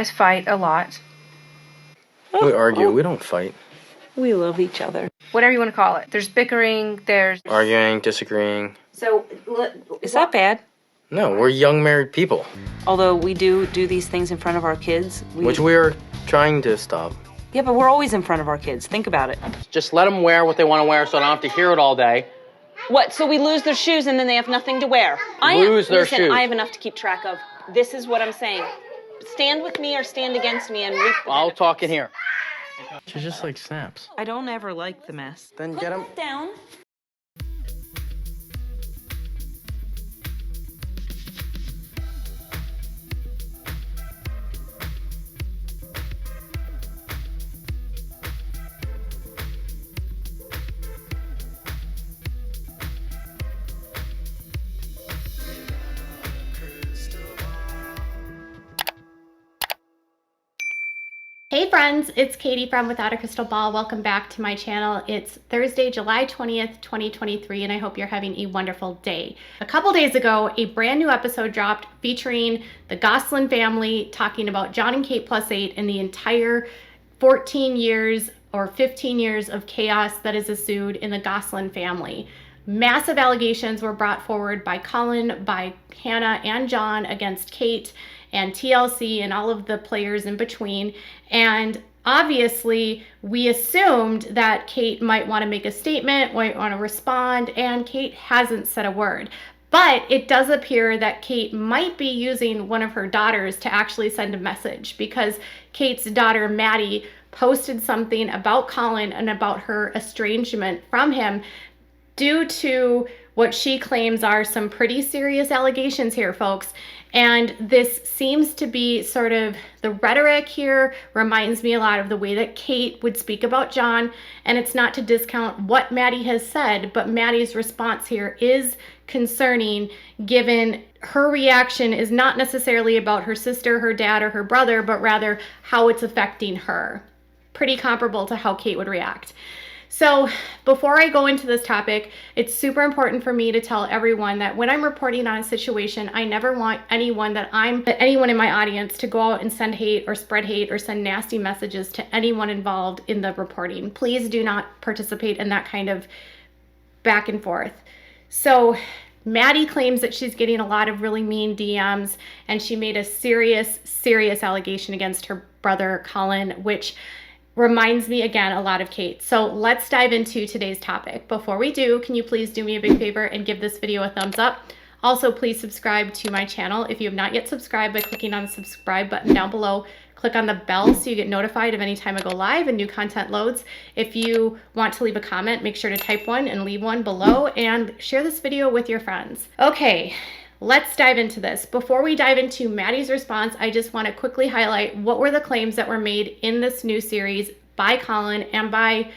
guys fight a lot. We argue. We don't fight. We love each other. Whatever you want to call it. There's bickering, there's... Arguing, disagreeing. So, is that bad? No, we're young married people. Although we do these things in front of our kids. Which we are trying to stop. Yeah, but we're always in front of our kids. Think about it. Just let them wear what they want to wear so I don't have to hear it all day. What, so we lose their shoes and then they have nothing to wear? Listen, shoes. I have enough to keep track of. This is what I'm saying. Stand with me or stand against me and reap the I'll benefits. talk in here. She's just like snaps. I don't ever like the mess. Then get them. Down. Hey friends, it's Katie from Without a Crystal Ball. Welcome back to my channel. It's Thursday, July 20th, 2023, and I hope you're having a wonderful day. A couple days ago, a brand new episode dropped featuring the Gosselin family talking about John and Kate +8 and the entire 14 years or 15 years of chaos that is ensued in the Gosselin family. Massive allegations were brought forward by Collin, by Hannah and John against Kate and TLC and all of the players in between. And obviously, we assumed that Kate might want to make a statement, might want to respond, and Kate hasn't said a word. But it does appear that Kate might be using one of her daughters to actually send a message, because Kate's daughter, Mady, posted something about Collin and about her estrangement from him due to what she claims are some pretty serious allegations here, folks. And this seems to be sort of the rhetoric here reminds me a lot of the way that Kate would speak about John. And it's not to discount what Mady has said, but Mady's response here is concerning, given her reaction is not necessarily about her sister, her dad, or her brother, but rather how it's affecting her. Pretty comparable to how Kate would react. So before I go into this topic, it's super important for me to tell everyone that when I'm reporting on a situation, I never want anyone in my audience to go out and send hate or spread hate or send nasty messages to anyone involved in the reporting. Please do not participate in that kind of back and forth. So Mady claims that she's getting a lot of really mean DMs, and she made a serious allegation against her brother Collin, which reminds me again a lot of Kate. So let's dive into today's topic. Before we do, can you please do me a big favor and give this video a thumbs up? Also, please subscribe to my channel if you have not yet subscribed by clicking on the subscribe button down below. Click on the bell so you get notified of any time I go live and new content loads. If you want to leave a comment, make sure to type one and leave one below, and share this video with your friends. Okay, let's dive into this. Before we dive into Mady's response, I just want to quickly highlight what were the claims that were made in this new series by Collin and by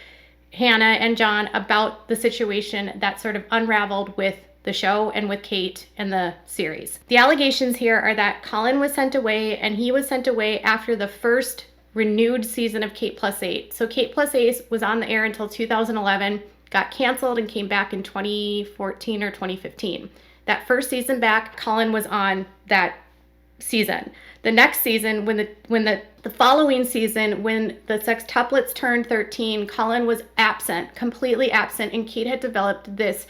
Hannah and John about the situation that sort of unraveled with the show and with Kate and the series. The allegations here are that Collin was sent away, and he was sent away after the first renewed season of Kate +8. So Kate +8 was on the air until 2011, got canceled, and came back in 2014 or 2015. That first season back, Collin was on that season. The next season, the following season, when the sextuplets turned 13, Collin was absent, completely absent, and Kate had developed this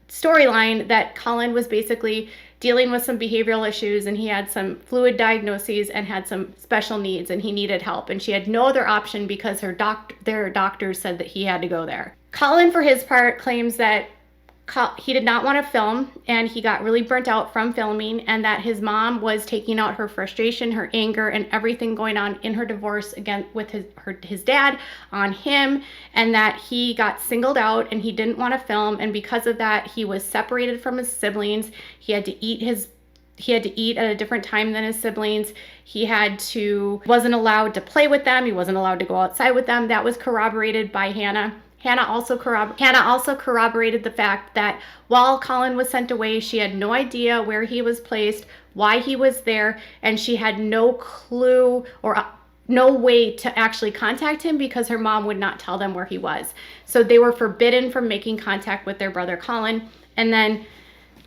storyline that Collin was basically dealing with some behavioral issues, and he had some fluid diagnoses and had some special needs, and he needed help, and she had no other option because their doctors said that he had to go there. Collin, for his part, claims that he did not want to film, and he got really burnt out from filming, and that his mom was taking out her frustration, her anger, and everything going on in her divorce again with his dad on him, and that he got singled out and he didn't want to film, and because of that he was separated from his siblings. He had to eat at a different time than his siblings. Wasn't allowed to play with them. He wasn't allowed to go outside with them. That was corroborated by Hannah. Hannah also corroborated the fact that while Collin was sent away, she had no idea where he was placed, why he was there, and she had no clue or no way to actually contact him because her mom would not tell them where he was. So they were forbidden from making contact with their brother Collin. And then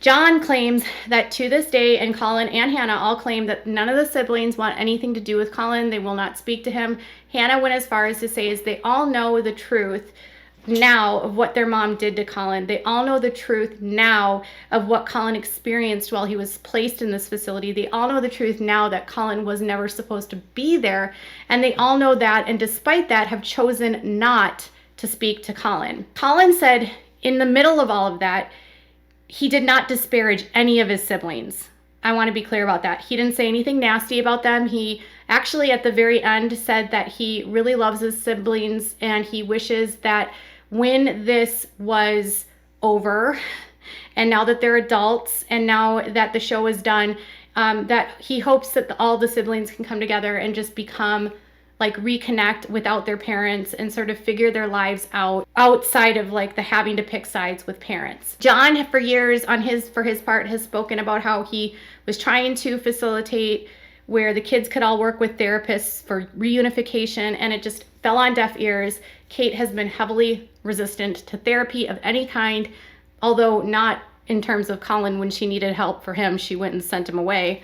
John claims that to this day, and Collin and Hannah all claim that none of the siblings want anything to do with Collin. They will not speak to him. Hannah went as far as to say is they all know the truth now of what their mom did to Collin. They all know the truth now of what Collin experienced while he was placed in this facility. They all know the truth now that Collin was never supposed to be there. And they all know that, and despite that, have chosen not to speak to Collin. Collin said in the middle of all of that, he did not disparage any of his siblings. I want to be clear about that. He didn't say anything nasty about them. He actually, at the very end, said that he really loves his siblings and he wishes that when this was over, and now that they're adults, and now that the show is done, that he hopes that all the siblings can come together and just become, like, reconnect without their parents and sort of figure their lives out outside of like the having to pick sides with parents. John, for years for his part, has spoken about how he was trying to facilitate where the kids could all work with therapists for reunification, and it just fell on deaf ears. Kate has been heavily resistant to therapy of any kind, although not in terms of Collin. When she needed help for him, she went and sent him away,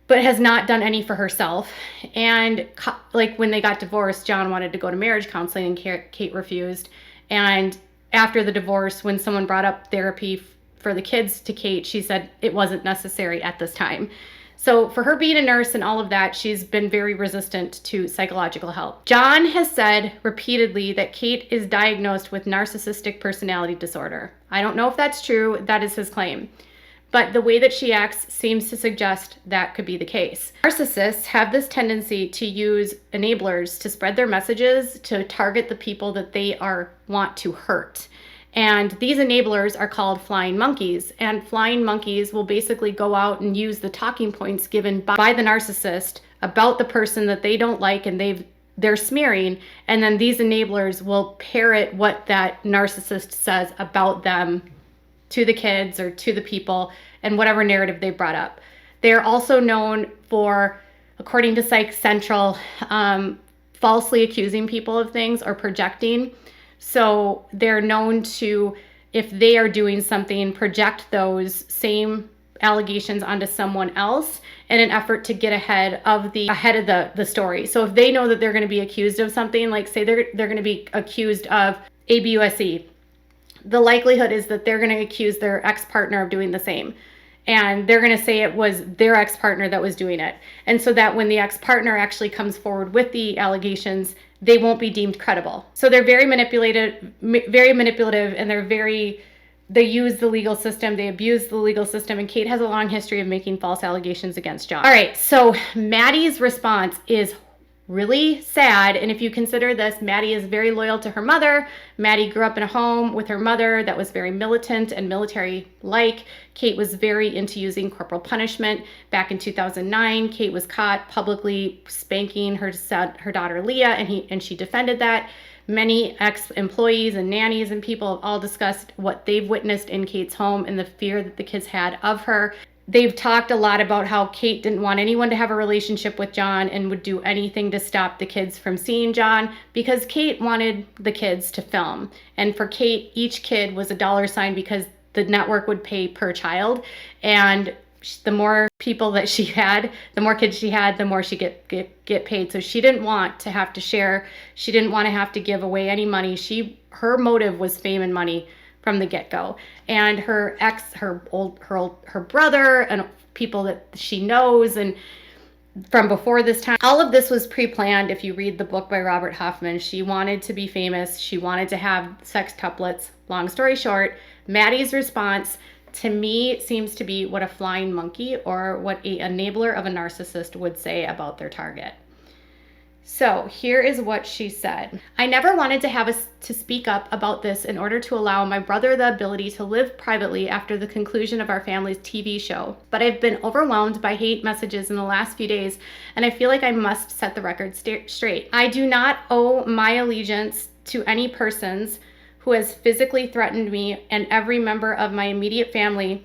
but has not done any for herself. And like when they got divorced, John wanted to go to marriage counseling and Kate refused. And after the divorce, when someone brought up therapy for the kids to Kate, she said it wasn't necessary at this time. So for her being a nurse and all of that, she's been very resistant to psychological help. John has said repeatedly that Kate is diagnosed with narcissistic personality disorder. I don't know if that's true. That is his claim. But the way that she acts seems to suggest that could be the case. Narcissists have this tendency to use enablers to spread their messages, to target the people that they want to hurt. And these enablers are called flying monkeys. And flying monkeys will basically go out and use the talking points given by the narcissist about the person that they don't like and they're smearing. And then these enablers will parrot what that narcissist says about them to the kids or to the people and whatever narrative they brought up. They're also known for, according to Psych Central, falsely accusing people of things or projecting. So they're known to, if they are doing something, project those same allegations onto someone else in an effort to get ahead of the story. So if they know that they're going to be accused of something, like say they're going to be accused of ABUSE, the likelihood is that they're going to accuse their ex-partner of doing the same. And they're going to say it was their ex-partner that was doing it. And so that when the ex-partner actually comes forward with the allegations, they won't be deemed credible. So they're very manipulative, and they use the legal system, they abuse the legal system, and Kate has a long history of making false allegations against John. All right, so Mady's response is really sad. And if you consider this, Mady is very loyal to her mother. Mady grew up in a home with her mother that was very militant and military-like. Kate was very into using corporal punishment. Back in 2009, Kate was caught publicly spanking her daughter Leah, and she defended that. Many ex-employees and nannies and people have all discussed what they've witnessed in Kate's home and the fear that the kids had of her. They've talked a lot about how Kate didn't want anyone to have a relationship with John and would do anything to stop the kids from seeing John, because Kate wanted the kids to film. And for Kate, each kid was a dollar sign because the network would pay per child. And the more people that she had, the more kids she had, the more she get paid. So she didn't want to have to share. She didn't want to have to give away any money. Her motive was fame and money from the get-go. And her brother and people that she knows and from before this time, all of this was pre-planned. If you read the book by Robert Hoffman, she wanted to be famous. She wanted to have sextuplets. Long story short, Mady's response to me seems to be what a flying monkey or what an enabler of a narcissist would say about their target. So here is what she said. I never wanted to speak up about this in order to allow my brother the ability to live privately after the conclusion of our family's TV show. But I've been overwhelmed by hate messages in the last few days, and I feel like I must set the record straight. I do not owe my allegiance to any persons who has physically threatened me and every member of my immediate family,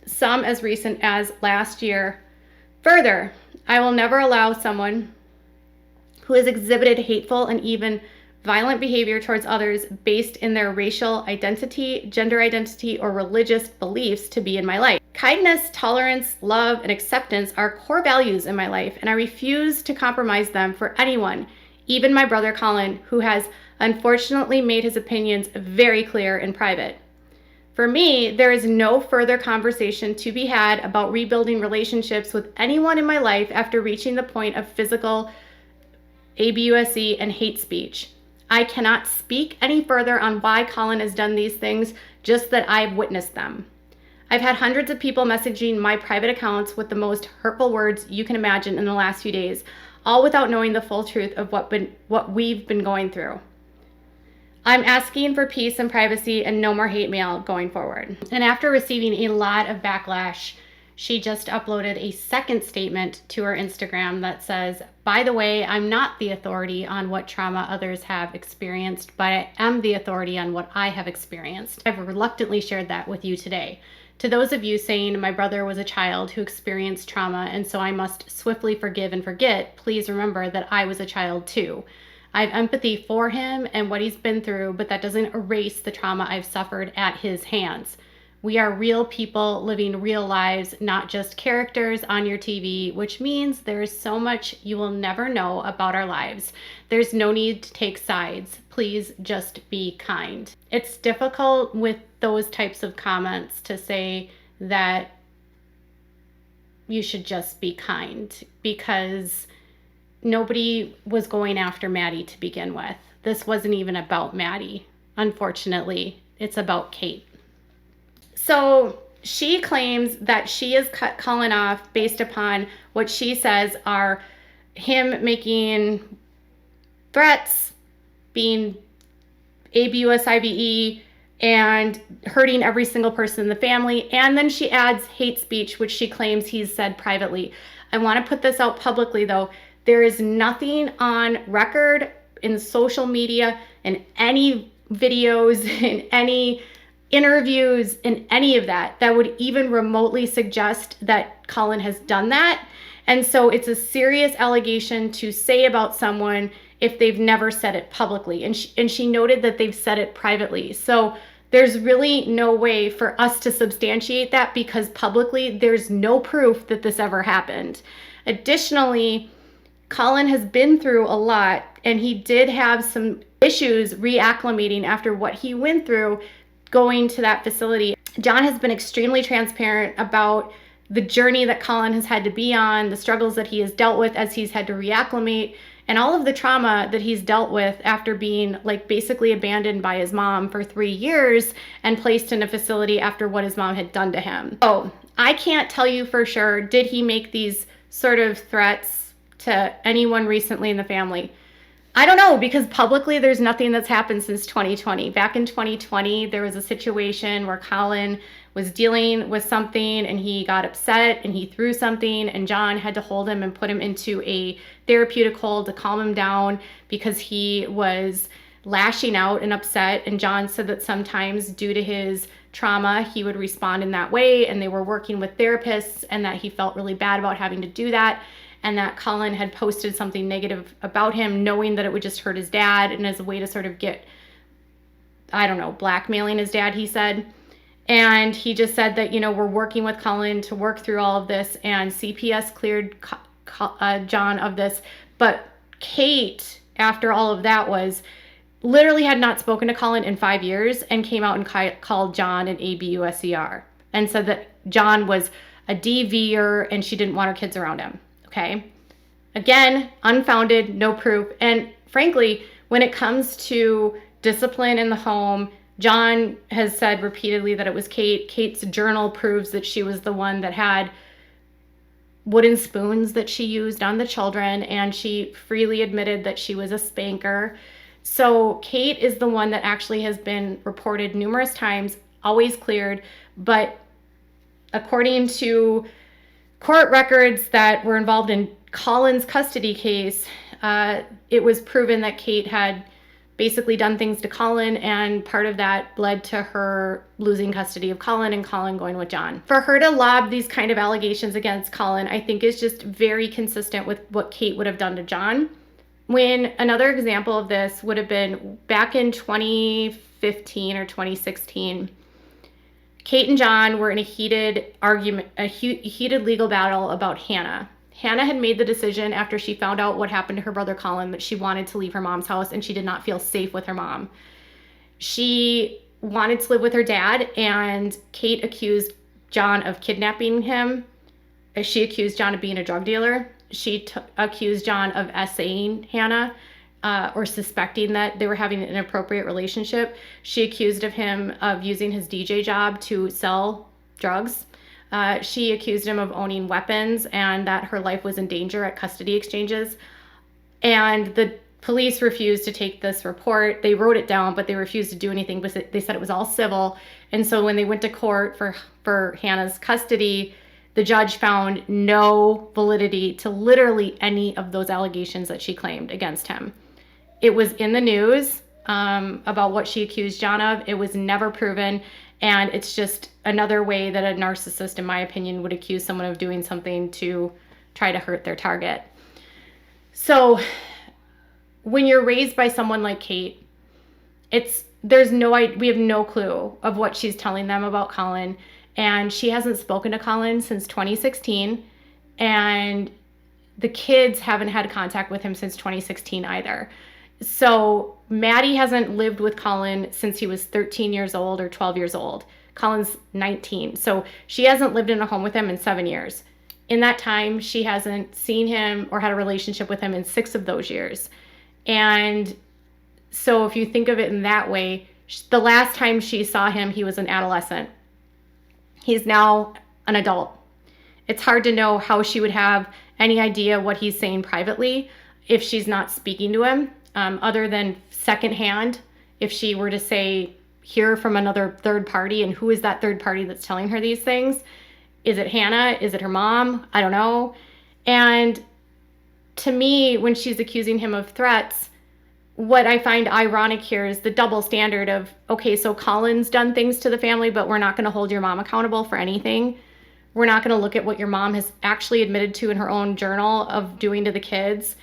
some as recent as last year. Further, I will never allow someone who has exhibited hateful and even violent behavior towards others based in their racial identity, gender identity, or religious beliefs to be in my life. Kindness, tolerance, love, and acceptance are core values in my life, and I refuse to compromise them for anyone, even my brother Collin, who has unfortunately made his opinions very clear in private. For me, there is no further conversation to be had about rebuilding relationships with anyone in my life after reaching the point of physical abuse and hate speech. I cannot speak any further on why Collin has done these things, just that I've witnessed them. I've had hundreds of people messaging my private accounts with the most hurtful words you can imagine in the last few days, all without knowing the full truth of what we've been going through. I'm asking for peace and privacy and no more hate mail going forward. And after receiving a lot of backlash, she just uploaded a second statement to her Instagram that says, by the way, I'm not the authority on what trauma others have experienced, but I am the authority on what I have experienced. I've reluctantly shared that with you today. To those of you saying my brother was a child who experienced trauma and so I must swiftly forgive and forget, please remember that I was a child too. I have empathy for him and what he's been through, but that doesn't erase the trauma I've suffered at his hands. We are real people living real lives, not just characters on your TV, which means there is so much you will never know about our lives. There's no need to take sides. Please just be kind. It's difficult with those types of comments to say that you should just be kind, because nobody was going after Mady to begin with. This wasn't even about Mady. Unfortunately, it's about Kate. So she claims that she has cut Collin off based upon what she says are him making threats, being ABUSIVE, and hurting every single person in the family. And then she adds hate speech, which she claims he's said privately. I want to put this out publicly, though. There is nothing on record in social media, in any videos, in any interviews, in any of that would even remotely suggest that Collin has done that. And so it's a serious allegation to say about someone if they've never said it publicly. And she noted that they've said it privately. So there's really no way for us to substantiate that, because publicly there's no proof that this ever happened. Additionally, Collin has been through a lot, and he did have some issues reacclimating after what he went through going to that facility. John has been extremely transparent about the journey that Collin has had to be on, the struggles that he has dealt with as he's had to reacclimate, and all of the trauma that he's dealt with after being basically abandoned by his mom for 3 years and placed in a facility after what his mom had done to him. So I can't tell you for sure, did he make these sort of threats to anyone recently in the family? I don't know, because publicly there's nothing that's happened since 2020. Back in 2020, there was a situation where Collin was dealing with something and he got upset and he threw something, and John had to hold him and put him into a therapeutic hold to calm him down because he was lashing out and upset. And John said that sometimes due to his trauma, he would respond in that way, and they were working with therapists, and that he felt really bad about having to do that. And that Collin had posted something negative about him, knowing that it would just hurt his dad, and as a way to sort of get, I don't know, blackmailing his dad, he said. And he just said that, we're working with Collin to work through all of this, and CPS cleared John of this. But Kate, after all of that, literally had not spoken to Collin in 5 years, and came out and called John an ABUSER, and said that John was a DVer and she didn't want her kids around him. Okay. Again, unfounded, no proof. And frankly, when it comes to discipline in the home, John has said repeatedly that it was Kate. Kate's journal proves that she was the one that had wooden spoons that she used on the children, and she freely admitted that she was a spanker. So Kate is the one that actually has been reported numerous times, always cleared. But according to court records that were involved in Collin's custody case, it was proven that Kate had basically done things to Collin, and part of that led to her losing custody of Collin and Collin going with John. For her to lob these kind of allegations against Collin, I think is just very consistent with what Kate would have done to John. When another example of this would have been back in 2015 or 2016, Kate and John were in a heated argument, a heated legal battle about Hannah. Hannah had made the decision after she found out what happened to her brother Collin that she wanted to leave her mom's house and she did not feel safe with her mom. She wanted to live with her dad, and Kate accused John of kidnapping him. She accused John of being a drug dealer. She accused John of essaying Hannah or suspecting that they were having an inappropriate relationship. She accused of him of using his DJ job to sell drugs. She accused him of owning weapons and that her life was in danger at custody exchanges. And the police refused to take this report. They wrote it down, but they refused to do anything because they said it was all civil. And so when they went to court for Hannah's custody, the judge found no validity to literally any of those allegations that she claimed against him. It was in the news about what she accused John of. It was never proven. And it's just another way that a narcissist, in my opinion, would accuse someone of doing something to try to hurt their target. So when you're raised by someone like Kate, we have no clue of what she's telling them about Collin. And she hasn't spoken to Collin since 2016. And the kids haven't had contact with him since 2016 either. So Mady hasn't lived with Collin since he was 13 years old or 12 years old. Collin's 19. So she hasn't lived in a home with him in 7 years. In that time, she hasn't seen him or had a relationship with him in 6 of those years. And so if you think of it in that way, the last time she saw him, he was an adolescent. He's now an adult. It's hard to know how she would have any idea what he's saying privately if she's not speaking to him, other than secondhand. If she were to hear from another third party, and who is that third party that's telling her these things? Is it Hannah? Is it her mom? I don't know. And to me, when she's accusing him of threats, what I find ironic here is the double standard of, okay, so Collin's done things to the family, but we're not going to hold your mom accountable for anything. We're not going to look at what your mom has actually admitted to in her own journal of doing to the kids,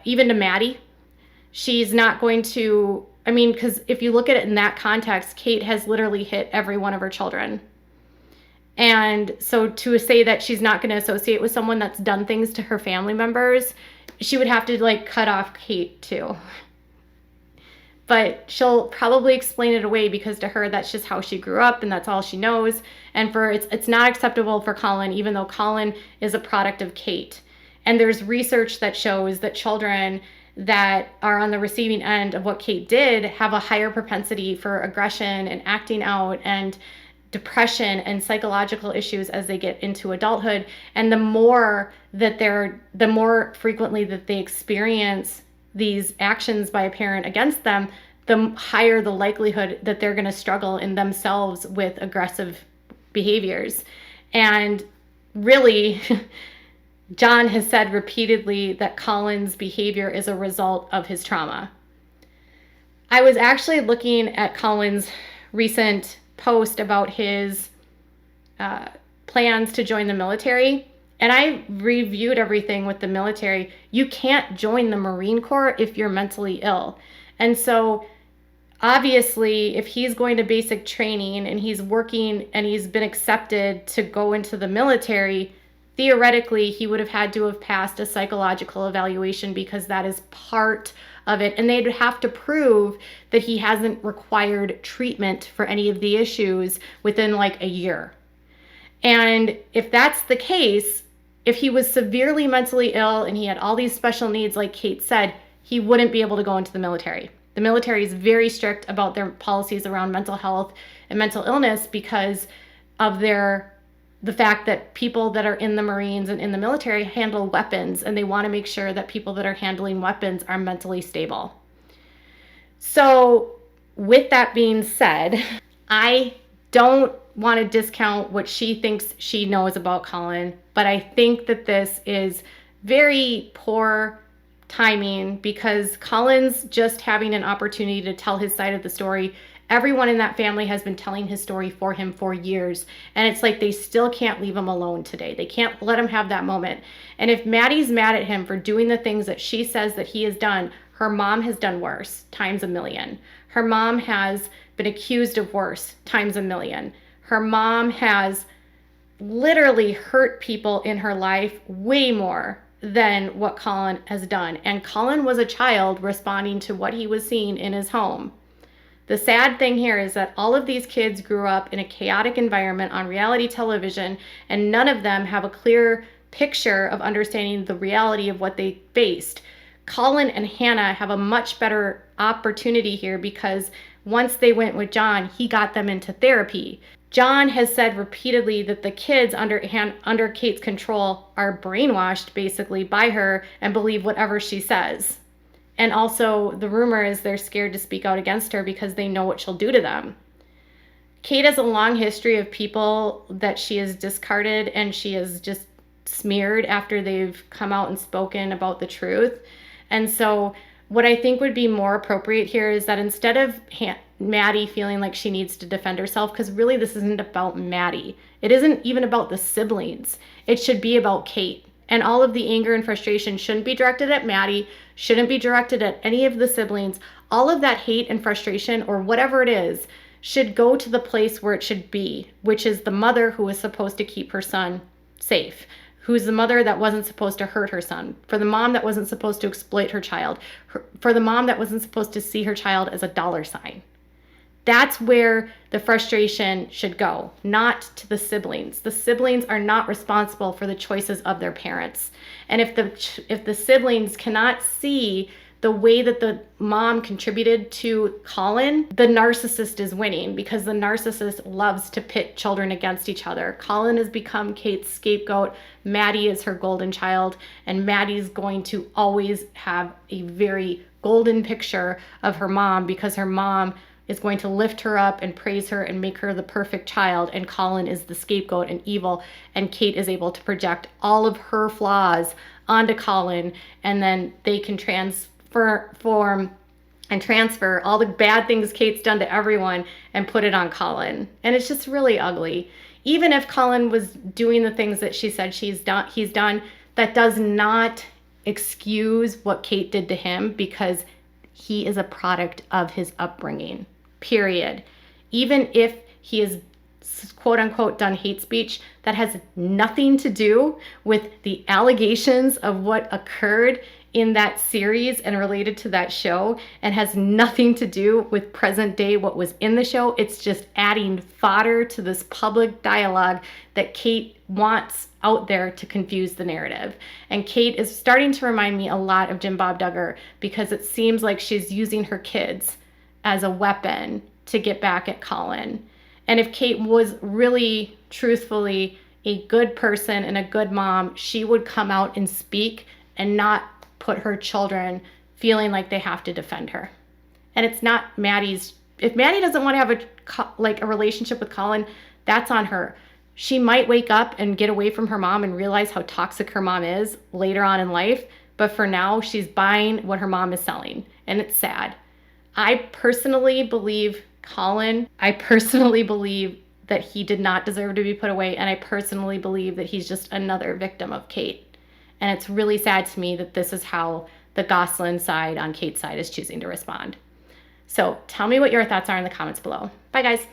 even to Mady. She's not going to, because if you look at it in that context, Kate has literally hit every one of her children. And so to say that she's not going to associate with someone that's done things to her family members, she would have to cut off Kate too. But she'll probably explain it away because to her, that's just how she grew up and that's all she knows. And it's not acceptable for Collin, even though Collin is a product of Kate. And there's research that shows that children that are on the receiving end of what Kate did have a higher propensity for aggression and acting out and depression and psychological issues as they get into adulthood. And the more frequently that they experience these actions by a parent against them, the higher the likelihood that they're going to struggle in themselves with aggressive behaviors. And really, John has said repeatedly that Collin's behavior is a result of his trauma. I was actually looking at Collin's recent post about his plans to join the military. And I reviewed everything with the military. You can't join the Marine Corps if you're mentally ill. And so obviously, if he's going to basic training and he's working and he's been accepted to go into the military, theoretically, he would have had to have passed a psychological evaluation because that is part of it. And they'd have to prove that he hasn't required treatment for any of the issues within a year. And if that's the case, if he was severely mentally ill and he had all these special needs, like Kate said, he wouldn't be able to go into the military. The military is very strict about their policies around mental health and mental illness because of the fact that people that are in the Marines and in the military handle weapons, and they want to make sure that people that are handling weapons are mentally stable. So with that being said, I don't want to discount what she thinks she knows about Collin, but I think that this is very poor timing because Collin's just having an opportunity to tell his side of the story Everyone in that family has been telling his story for him for years. And it's like they still can't leave him alone today. They can't let him have that moment. And if Mady's mad at him for doing the things that she says that he has done, her mom has done worse, times a million. Her mom has been accused of worse, times a million. Her mom has literally hurt people in her life way more than what Collin has done. And Collin was a child responding to what he was seeing in his home. The sad thing here is that all of these kids grew up in a chaotic environment on reality television, and none of them have a clear picture of understanding the reality of what they faced. Collin and Hannah have a much better opportunity here because once they went with John, he got them into therapy. John has said repeatedly that the kids under Kate's control are brainwashed basically by her and believe whatever she says. And also the rumor is they're scared to speak out against her because they know what she'll do to them. Kate has a long history of people that she has discarded and she has just smeared after they've come out and spoken about the truth. And so what I think would be more appropriate here is that instead of Mady feeling like she needs to defend herself, because really this isn't about Mady. It isn't even about the siblings. It should be about Kate. And all of the anger and frustration shouldn't be directed at Mady, shouldn't be directed at any of the siblings. All of that hate and frustration or whatever it is should go to the place where it should be, which is the mother who is supposed to keep her son safe, who's the mother that wasn't supposed to hurt her son, for the mom that wasn't supposed to exploit her child, for the mom that wasn't supposed to see her child as a dollar sign. That's where the frustration should go, not to the siblings. The siblings are not responsible for the choices of their parents. And if the siblings cannot see the way that the mom contributed to Collin, the narcissist is winning because the narcissist loves to pit children against each other. Collin has become Kate's scapegoat. Mady is her golden child, and Mady's going to always have a very golden picture of her mom because her mom is going to lift her up and praise her and make her the perfect child, and Collin is the scapegoat and evil, and Kate is able to project all of her flaws onto Collin, and then they can transfer all the bad things Kate's done to everyone and put it on Collin. And it's just really ugly. Even if Collin was doing the things that she said he's done, that does not excuse what Kate did to him because he is a product of his upbringing. Period. Even if he is quote unquote done hate speech, that has nothing to do with the allegations of what occurred in that series and related to that show, and has nothing to do with present day what was in the show. It's just adding fodder to this public dialogue that Kate wants out there to confuse the narrative. And Kate is starting to remind me a lot of Jim Bob Duggar because it seems like she's using her kids as a weapon to get back at Collin. And if Kate was really, truthfully, a good person and a good mom, she would come out and speak and not put her children feeling like they have to defend her. And it's not Mady's. If Mady doesn't want to have a relationship with Collin, that's on her. She might wake up and get away from her mom and realize how toxic her mom is later on in life. But for now, she's buying what her mom is selling. And it's sad. I personally believe Collin. I personally believe that he did not deserve to be put away. And I personally believe that he's just another victim of Kate. And it's really sad to me that this is how the Gosselin side on Kate's side is choosing to respond. So tell me what your thoughts are in the comments below. Bye, guys.